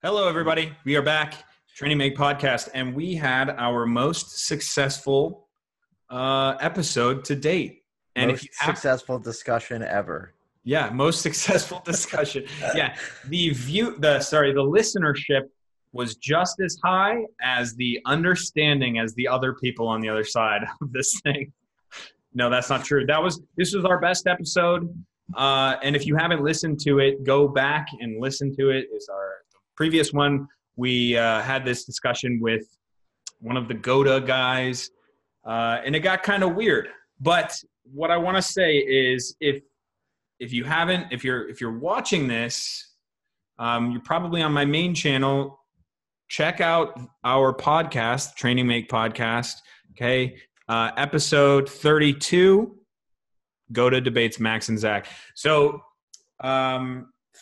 Hello, everybody. We are back, Training Make Podcast, and we had our most successful episode to date. And most successful discussion ever. Yeah, most successful discussion. Yeah, the listenership was just as high as the understanding as the other people on the other side of this thing. No, that's not true. This was our best episode. And if you haven't listened to it, go back and listen to it. It's our previous one. We had this discussion with one of the GOATA guys, and it got kind of weird. But what I want to say is, if you're watching this, you're probably on my main channel. Check out our podcast, Training Make Podcast. Okay, episode 32. GOATA debates Max and Zach. So,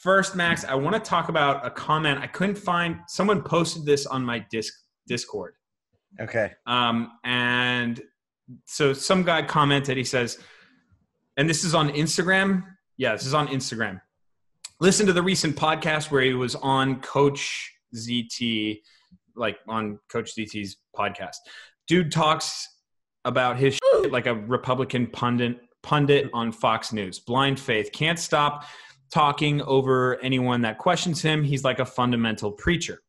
first, Max, I want to talk about a comment. I couldn't find. Someone posted this on my Discord. Okay. And so some guy commented. He says, and this is on Instagram. Yeah, this is on Instagram. Listen to the recent podcast where he was on Coach ZT, like on Coach ZT's podcast. Dude talks about his shit like a Republican pundit on Fox News. Blind faith. Can't stop talking over anyone that questions him. He's like a fundamental preacher.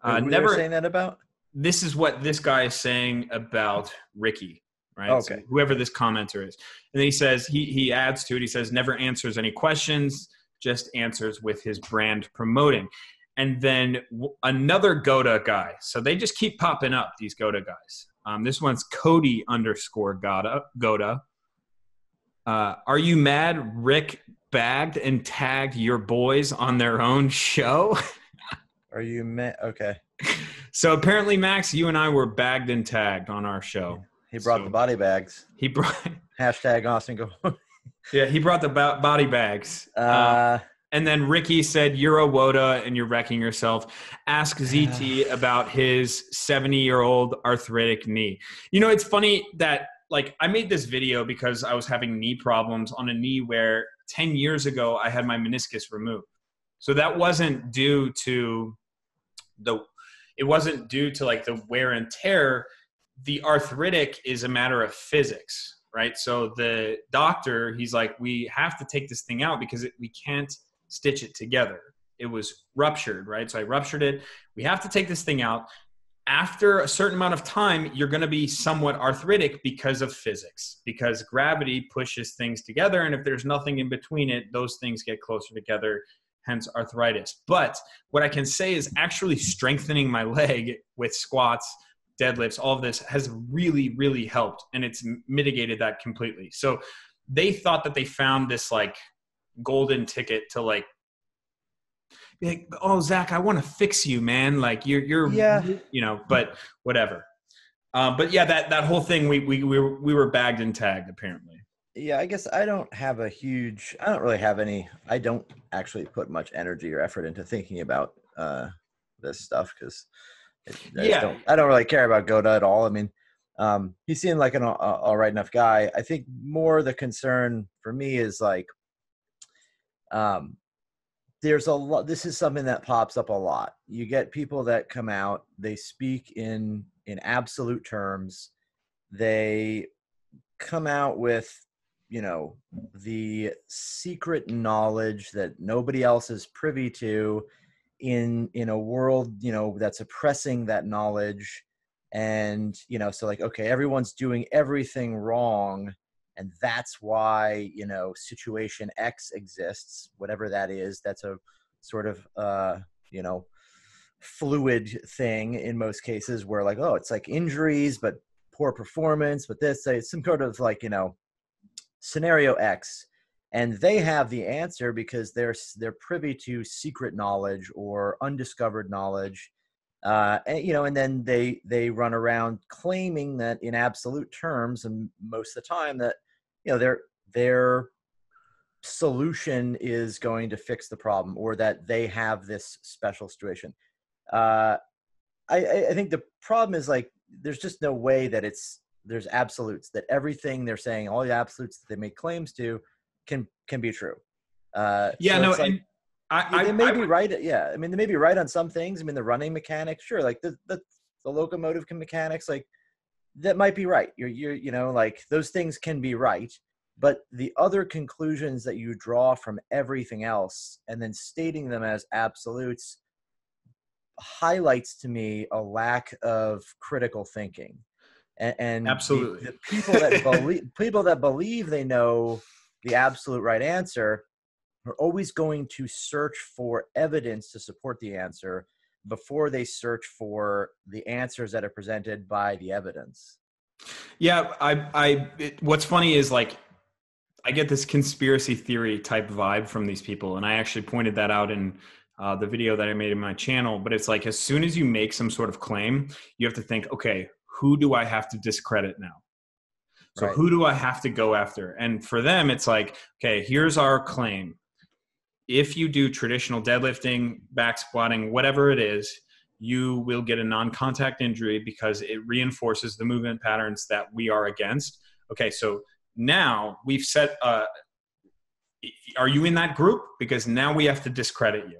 Who never saying that about? This is what this guy is saying about Ricky, right? Okay. So whoever this commenter is. And then he says, he adds to it, he says, never answers any questions, just answers with his brand promoting. And then another GOATA guy. So they just keep popping up, these GOATA guys. This one's Cody_GOATA. Are you mad Rick bagged and tagged your boys on their own show? Are you mad? Okay. So apparently, Max, you and I were bagged and tagged on our show. He brought the body bags. He brought hashtag Austin Go. Yeah, he brought the body bags. And then Ricky said, you're a WOTA and you're wrecking yourself. Ask ZT about his 70-year-old arthritic knee. You know, it's funny that, like, I made this video because I was having knee problems on a knee where 10 years ago I had my meniscus removed. So that wasn't due to like the wear and tear. The arthritic is a matter of physics, right? So the doctor, he's like, we have to take this thing out because we can't stitch it together. It was ruptured, right? So I ruptured it. We have to take this thing out. After a certain amount of time, you're going to be somewhat arthritic because of physics, because gravity pushes things together. And if there's nothing in between it, those things get closer together, hence arthritis. But what I can say is actually strengthening my leg with squats, deadlifts, all of this has really, really helped. And it's mitigated that completely. So they thought that they found this like golden ticket to like, be like, oh, Zach, I want to fix you, man. Like you're, you know, but whatever. But yeah, that whole thing, we were bagged and tagged apparently. Yeah, I guess I don't actually put much energy or effort into thinking about this stuff because I don't really care about GOATA at all. I mean, he seemed like an all right enough guy. I think more the concern for me is like, there's a lot. This is something that pops up a lot. You get people that come out, they speak in absolute terms. They come out with, you know, the secret knowledge that nobody else is privy to in a world, you know, that's oppressing that knowledge. And, you know, so like, okay, everyone's doing everything wrong. And that's why, you know, situation X exists, whatever that is. That's a sort of, you know, fluid thing in most cases where like, oh, it's like injuries, but poor performance, but this, it's some sort of like, you know, scenario X. And they have the answer because they're privy to secret knowledge or undiscovered knowledge. And, you know, and then they run around claiming that in absolute terms, and most of the time that, you know, their solution is going to fix the problem or that they have this special situation. I think the problem is like, there's just no way that there's absolutes, that everything they're saying, all the absolutes that they make claims to can be true. And They may be right. Yeah. I mean, they may be right on some things. I mean, the running mechanics, sure. Like the locomotive mechanics, like that might be right. You know, like those things can be right. But the other conclusions that you draw from everything else and then stating them as absolutes highlights to me a lack of critical thinking. And Absolutely. the people that believe they know the absolute right answer are always going to search for evidence to support the answer before they search for the answers that are presented by the evidence. Yeah, what's funny is like I get this conspiracy theory type vibe from these people, and I actually pointed that out in the video that I made in my channel. But it's like as soon as you make some sort of claim, you have to think, okay, who do I have to discredit now? So Right. who do I have to go after? And for them, it's like, okay, here's our claim. If you do traditional deadlifting, back squatting, whatever it is, you will get a non-contact injury because it reinforces the movement patterns that we are against. Okay, so now we've set, are you in that group? Because now we have to discredit you.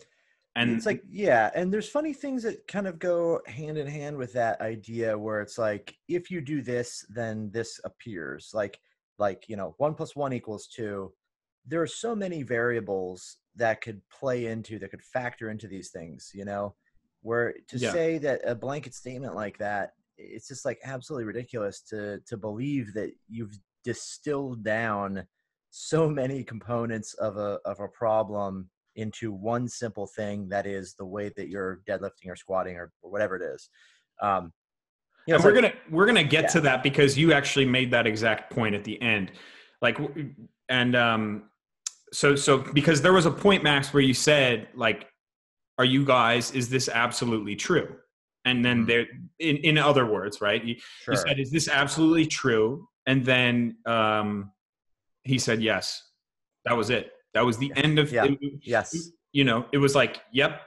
And it's like, yeah. And there's funny things that kind of go hand in hand with that idea where it's like, if you do this, then this appears like, you know, 1 + 1 = 2. There are so many variables that could factor into these things, you know, where to say that a blanket statement like that, it's just like absolutely ridiculous to believe that you've distilled down so many components of a problem into one simple thing that is the way that you're deadlifting or squatting or whatever it is. You know, and we're gonna get to that because you actually made that exact point at the end, like, and so because there was a point, Max, where you said like, "Are you guys? Is this absolutely true?" And then there, in other words, right? You said, "Is this absolutely true?" And then he said, "Yes." That was it. That was the end of it. Yes. You know, it was like, "Yep."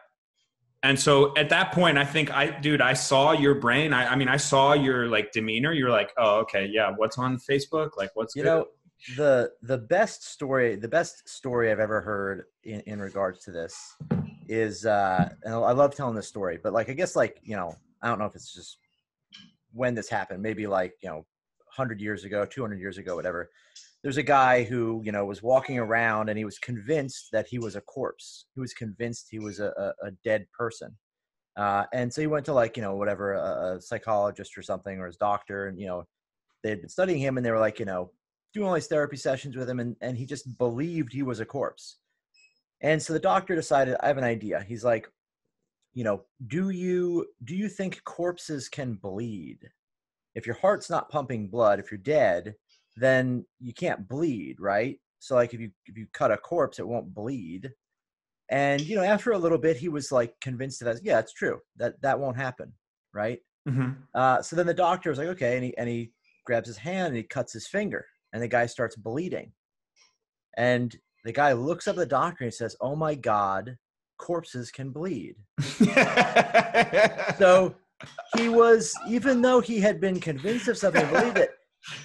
And so at that point, I think I saw your brain. I mean, I saw your like demeanor. You're like, "Oh, okay, yeah. What's on Facebook? Like, what's good?" You know, the best story I've ever heard in regards to this is, and I love telling this story, but like, I guess like, you know, I don't know if it's just when this happened, maybe like, you know, 100 years ago, 200 years ago, whatever. There's a guy who, you know, was walking around and he was convinced that he was a corpse. He was convinced he was a dead person. And so he went to like, you know, whatever, a psychologist or something, or his doctor, and, you know, they had been studying him and they were like, you know, doing all these therapy sessions with him, and he just believed he was a corpse. And so the doctor decided, I have an idea. He's like, you know, do you think corpses can bleed? If your heart's not pumping blood, if you're dead, then you can't bleed, right? So like if you cut a corpse, it won't bleed. And, you know, after a little bit, he was like convinced that, yeah, it's true, that won't happen, right? So then the doctor was like, okay, and he grabs his hand and he cuts his finger, and the guy starts bleeding. And the guy looks up at the doctor and he says, "Oh my God, corpses can bleed." So he was, even though he had been convinced of something, believed it,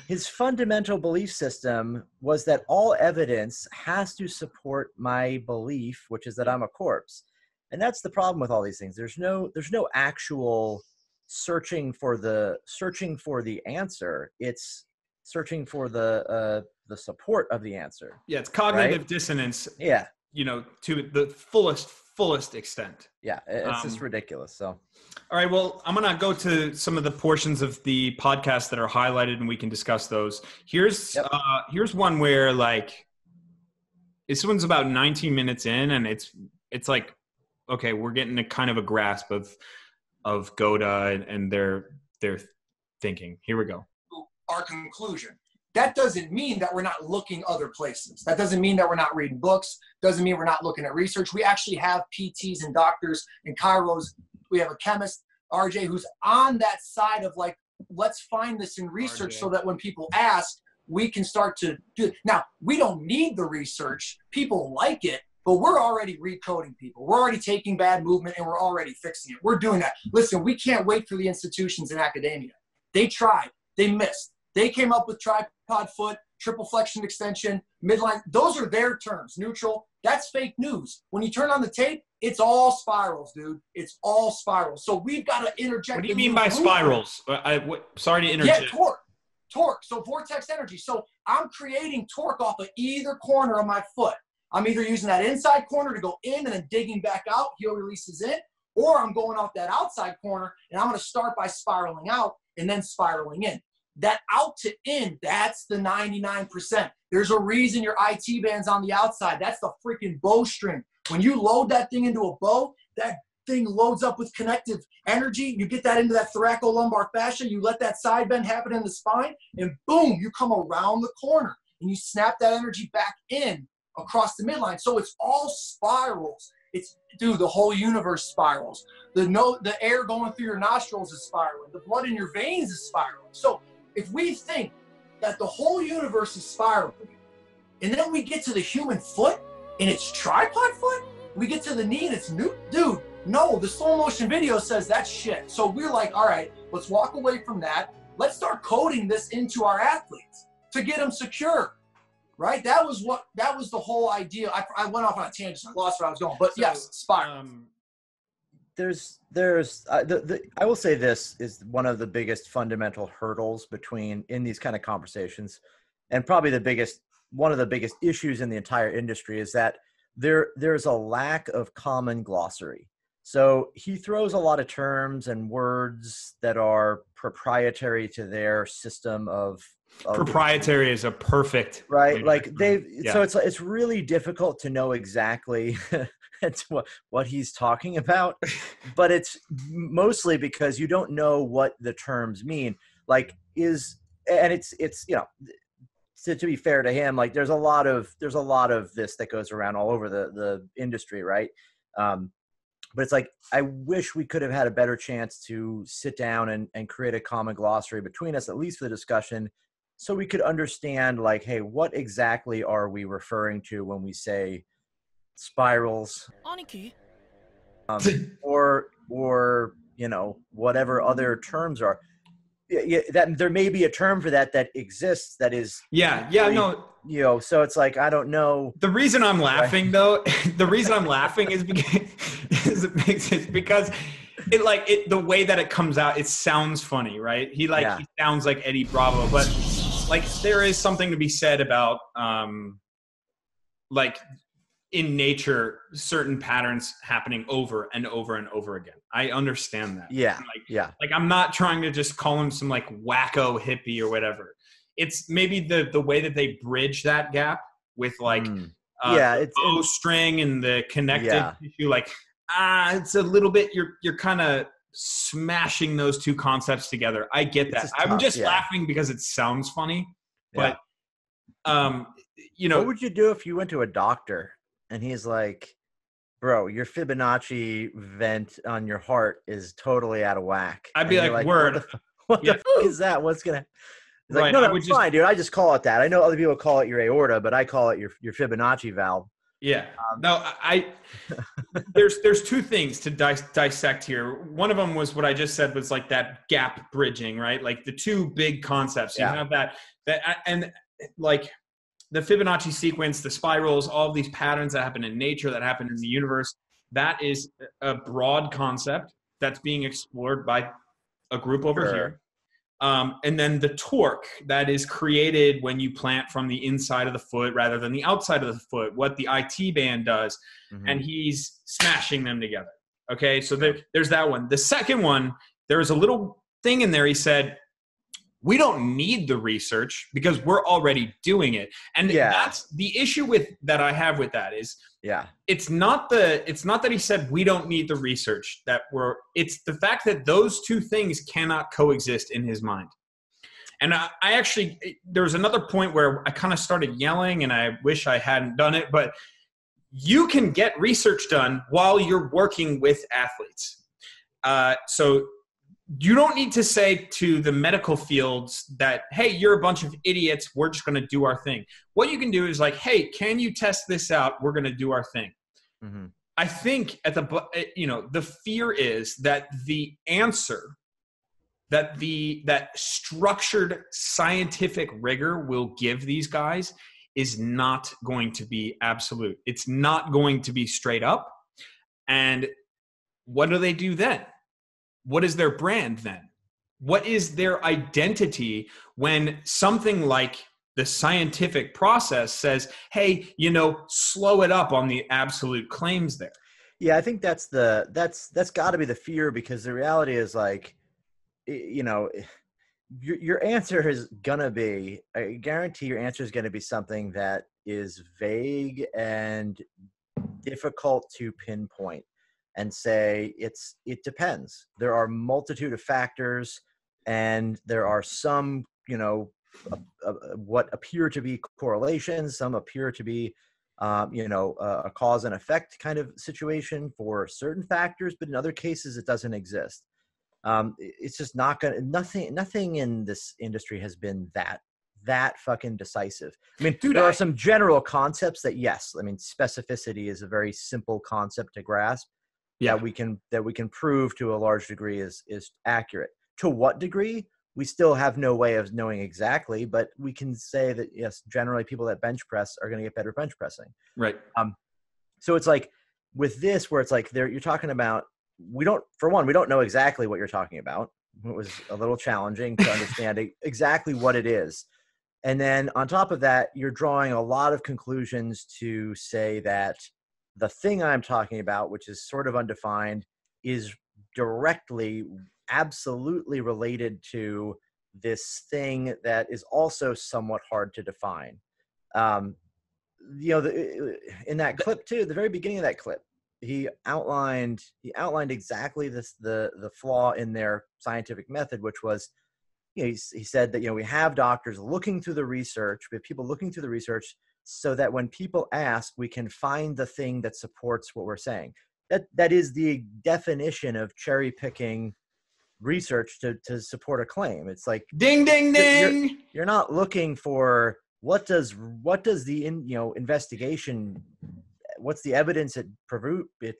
his fundamental belief system was that all evidence has to support my belief, which is that I'm a corpse. And that's the problem with all these things. There's no actual searching for the answer. It's searching for the support of the answer. Yeah, it's cognitive dissonance. Yeah, you know, to the fullest extent. Yeah, it's just ridiculous. So, all right, well, I'm gonna go to some of the portions of the podcast that are highlighted, and we can discuss those. Here's one where like this one's about 19 minutes in, and it's like, okay, we're getting a kind of a grasp of GOATA and their thinking. Here we go. Our conclusion. That doesn't mean that we're not looking other places. That doesn't mean that we're not reading books. Doesn't mean we're not looking at research. We actually have PTs and doctors and chiros. We have a chemist, RJ, who's on that side of like, let's find this in research so that when people ask, we can start to do it. Now, we don't need the research. People like it, but we're already recoding people. We're already taking bad movement and we're already fixing it. We're doing that. Listen, we can't wait for the institutions in academia. They tried. They missed. They came up with tripod foot, triple flexion extension, midline. Those are their terms, neutral. That's fake news. When you turn on the tape, it's all spirals, dude. It's all spirals. So we've got to interject. What do you mean by spirals? Sorry to interject. Yeah, torque. So vortex energy. So I'm creating torque off of either corner of my foot. I'm either using that inside corner to go in and then digging back out, heel releases in, or I'm going off that outside corner and I'm going to start by spiraling out and then spiraling in. That out to in, that's the 99%. There's a reason your IT band's on the outside. That's the freaking bowstring. When you load that thing into a bow, that thing loads up with connective energy. You get that into that thoracolumbar fascia. You let that side bend happen in the spine, and boom, you come around the corner and you snap that energy back in across the midline. So it's all spirals. It's, dude, the whole universe spirals. The air going through your nostrils is spiraling. The blood in your veins is spiraling. So if we think that the whole universe is spiraling, and then we get to the human foot and it's tripod foot, we get to the knee and it's new, dude, no, the slow motion video says that's shit. So we're like, all right, let's walk away from that. Let's start coding this into our athletes to get them secure, right? That was the whole idea. I went off on a tangent. I lost where I was going, but so, yes, spiral. I will say this is one of the biggest fundamental hurdles in these kind of conversations, and probably one of the biggest issues in the entire industry is that there's a lack of common glossary. So he throws a lot of terms and words that are proprietary to their system of proprietary is a perfect right. Like so it's really difficult to know exactly what he's talking about, but it's mostly because you don't know what the terms mean. Like it's to be fair to him, like there's a lot of this that goes around all over the industry, right? But it's like, I wish we could have had a better chance to sit down and create a common glossary between us, at least for the discussion, so we could understand, like, hey, what exactly are we referring to when we say spirals, or whatever other terms are. That there may be a term for that exists that is so it's like, I don't know. The reason I'm laughing though, the reason I'm laughing is because the way that it comes out, it sounds funny, right? He sounds like Eddie Bravo, but like there is something to be said about like in nature, certain patterns happening over and over and over again. I understand that. Yeah. Like I'm not trying to just call him some like wacko hippie or whatever. It's maybe the way that they bridge that gap with like it's bowstring and the connective tissue. Like it's a little bit. You're kind of smashing those two concepts together. I get that. I'm just laughing because it sounds funny, but what would you do if you went to a doctor and he's like, bro, your Fibonacci vent on your heart is totally out of whack? I'd be like, word. What the fuck is that? What's gonna? He's like, no, it's fine, dude. I just call it that. I know other people call it your aorta, but I call it your Fibonacci valve. Yeah. There's two things to dissect here. One of them was what I just said was like that gap bridging, right? Like the two big concepts. You have that and like the Fibonacci sequence, the spirals, all of these patterns that happen in nature, that happen in the universe. That is a broad concept that's being explored by a group over here. And then the torque that is created when you plant from the inside of the foot rather than the outside of the foot, what the IT band does, and he's smashing them together. Okay, so there's that one. The second one, there was a little thing in there. He said, we don't need the research because we're already doing it. And that's the issue that I have with that is it's not that he said we don't need the research, it's the fact that those two things cannot coexist in his mind. And I actually, there was another point where I kind of started yelling and I wish I hadn't done it, but you can get research done while you're working with athletes. So you don't need to say to the medical fields that, hey, you're a bunch of idiots. We're just going to do our thing. What you can do is like, hey, can you test this out? We're going to do our thing. I think the fear is that the answer that structured scientific rigor will give these guys is not going to be absolute. It's not going to be straight up. And what do they do then? What is their brand then? What is their identity when something like the scientific process says, hey, slow it up on the absolute claims there? Yeah, I think that's got to be the fear, because the reality is, like, your answer is gonna be, I guarantee your answer is gonna be something that is vague and difficult to pinpoint and say it depends. There are a multitude of factors, and there are some, what appear to be correlations, some appear to be a cause and effect kind of situation for certain factors, but in other cases it doesn't exist. It's just not gonna, nothing in this industry has been that fucking decisive. I mean, Dude, there are some general concepts that, yes, I mean, specificity is a very simple concept to grasp. Yeah. that we can prove to a large degree is accurate. To what degree, we still have no way of knowing exactly, but we can say that, yes, generally people that bench press are going to get better bench pressing. Right. So it's like with this, where it's like you're talking about, we don't know exactly what you're talking about. It was a little challenging to understand exactly what it is. And then on top of that, you're drawing a lot of conclusions to say that the thing I'm talking about, which is sort of undefined, is directly, absolutely related to this thing that is also somewhat hard to define. In that clip too, the very beginning of that clip, he outlined exactly the flaw in their scientific method, which was, he said that, we have doctors looking through the research, we have people looking through the research, so that when people ask, we can find the thing that supports what we're saying. That is the definition of cherry picking research to support a claim. It's like, ding, ding, ding. You're not looking for what does the investigation, what's the evidence it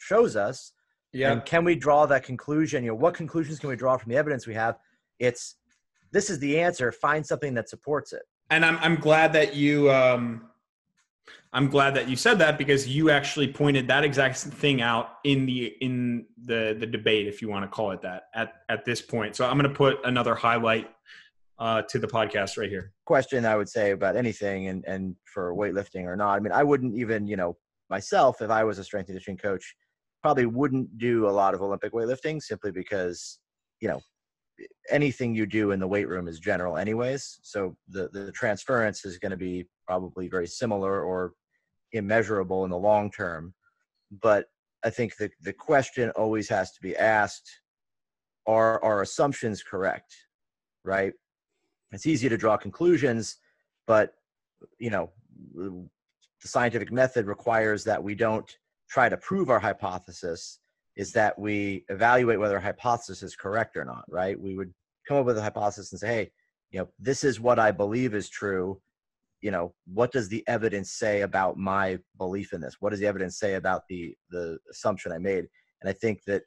shows us, and can we draw that conclusion? What conclusions can we draw from the evidence we have? It's, this is the answer. Find something that supports it. And I'm glad that you said that, because you actually pointed that exact thing out in the debate, if you want to call it that, at this point. So I'm going to put another highlight to the podcast right here. Question I would say about anything, and for weightlifting or not, I mean, I wouldn't even, myself, if I was a strength and conditioning coach, probably wouldn't do a lot of Olympic weightlifting, simply because, anything you do in the weight room is general anyways. So the transference is going to be probably very similar or immeasurable in the long term. But I think the question always has to be asked, are our assumptions correct? Right? It's easy to draw conclusions, but the scientific method requires that we don't try to prove our hypothesis, is that we evaluate whether a hypothesis is correct or not, right? We would come up with a hypothesis and say, hey, this is what I believe is true. What does the evidence say about my belief in this? What does the evidence say about the assumption I made? And I think that,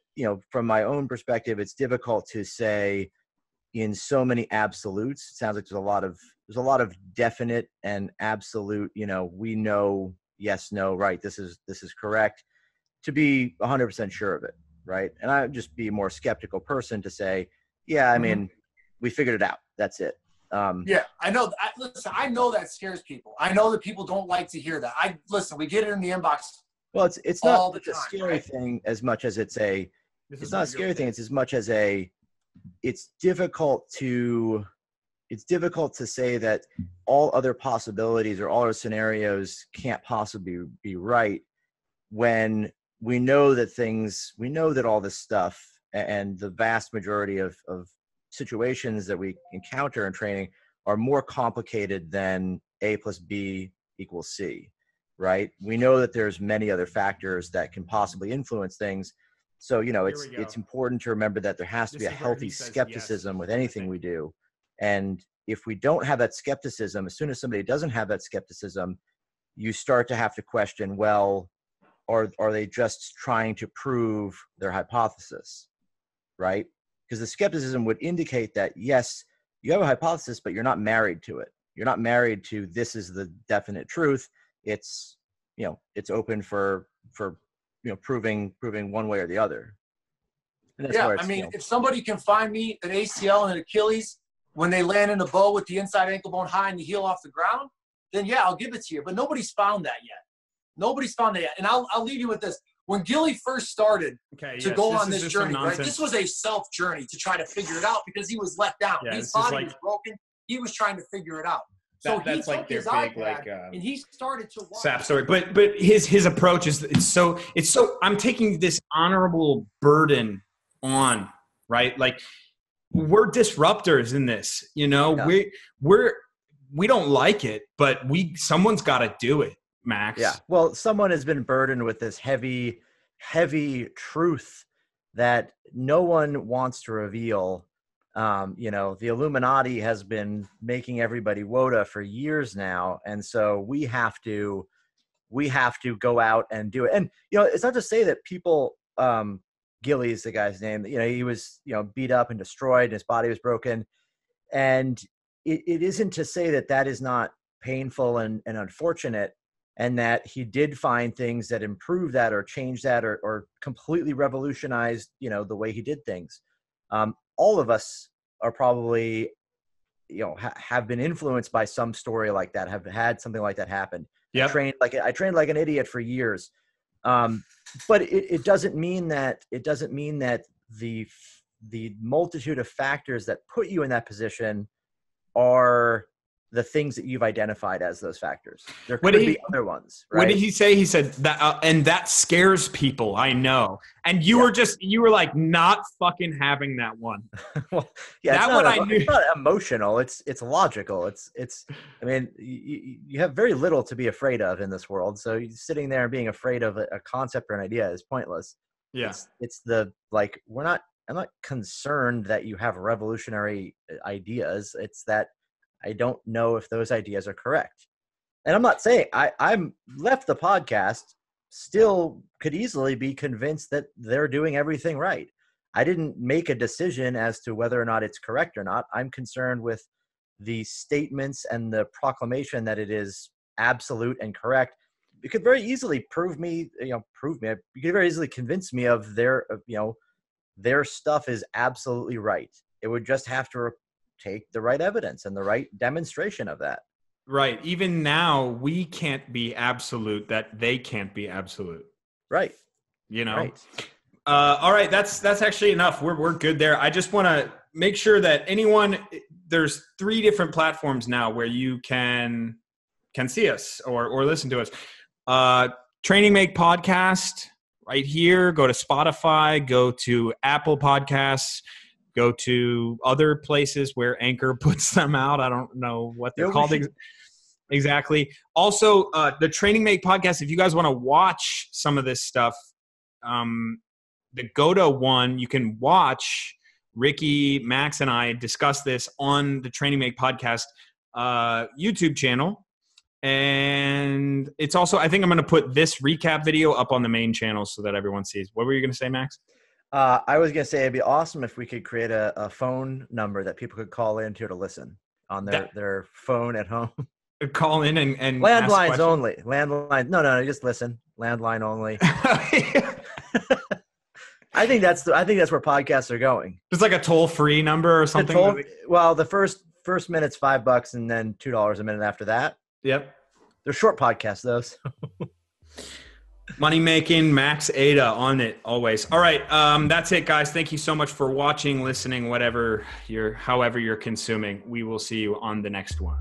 from my own perspective, it's difficult to say in so many absolutes. It sounds like there's a lot of definite and absolute, we know, yes, no, right, this is correct, to be 100% sure of it, right? And I'd just be a more skeptical person to say, yeah, I mean, we figured it out. That's it. Yeah, I know. Listen, I know that scares people. I know that people don't like to hear that. Listen, we get it in the inbox. Well, it's not a scary thing as much as it's not a scary thing. It's as much as it's difficult to say that all other possibilities or all other scenarios can't possibly be right, when we know that all this stuff and the vast majority of situations that we encounter in training are more complicated than A plus B equals C, right? We know that there's many other factors that can possibly influence things. So, it's important to remember that there has to be a healthy skepticism with anything we do. And if we don't have that skepticism, as soon as somebody doesn't have that skepticism, you start to have to question, well, are they just trying to prove their hypothesis, right? Because the skepticism would indicate that, yes, you have a hypothesis, but you're not married to it. you're not married to this is the definite truth. It's, it's open for proving one way or the other. And that's Yeah, where I mean, if somebody can find me an ACL and an Achilles when they land in the bow with the inside ankle bone high and the heel off the ground, then yeah, I'll give it to you. But nobody's found that yet. Nobody's found that yet. And I'll leave you with this. When Gilly first started to go on this journey, right? This was a self journey to try to figure it out because he was let down. Yeah, his body was broken. He was trying to figure it out. So he took his iPad and he started to watch. Sap story, but his approach is it's so I'm taking this honorable burden on, right? Like we're disruptors in this, Yeah. we don't like it, but someone's got to do it, Max. Yeah. Well, someone has been burdened with this heavy, heavy truth that no one wants to reveal. The Illuminati has been making everybody WOTA for years now. And so we have to go out and do it. And, it's not to say that people, Gilly is the guy's name, he was, beat up and destroyed and his body was broken. And it isn't to say that is not painful and unfortunate, and that he did find things that improved that or changed that or completely revolutionized, the way he did things. All of us are probably, have been influenced by some story like that, have had something like that happen. Yep. I trained like an idiot for years. But it doesn't mean that the multitude of factors that put you in that position are the things that you've identified as those factors. There could be other ones. Right? What did he say? He said that, and that scares people. I know. And you were like not fucking having that one. Well, yeah, it's not emotional. It's logical. I mean, you have very little to be afraid of in this world. So sitting there and being afraid of a concept or an idea is pointless. Yeah. I'm not concerned that you have revolutionary ideas. It's that I don't know if those ideas are correct. And I'm not saying I'm left the podcast, still could easily be convinced that they're doing everything right. I didn't make a decision as to whether or not it's correct or not. I'm concerned with the statements and the proclamation that it is absolute and correct. You could very easily you could very easily convince me of their stuff is absolutely right. It would just have to take the right evidence and the right demonstration of that. Right. Even now, we can't be absolute that they can't be absolute. Right. Right. All right. That's actually enough. We're good there. I just want to make sure that there's 3 different platforms now where you can see us or listen to us. Training Make Podcast right here. Go to Spotify, go to Apple Podcasts, go to other places where Anchor puts them out. I don't know what they're called exactly. Also, the Training Make Podcast, if you guys want to watch some of this stuff, the GOATA one, you can watch Ricky, Max, and I discuss this on the Training Make Podcast YouTube channel. And it's also, I think I'm going to put this recap video up on the main channel so that everyone sees. What were you going to say, Max? I was going to say it'd be awesome if we could create a phone number that people could call into to listen on their phone at home. Call in and landlines only. Landline. No, just listen. Landline only. I think that's where podcasts are going. It's like a toll-free number or something. The first minute's $5 and then $2 a minute after that. Yep. They're short podcasts, those. Money making, Max Ada on it always. All right. That's it, guys. Thank you so much for watching, listening, however you're consuming. We will see you on the next one.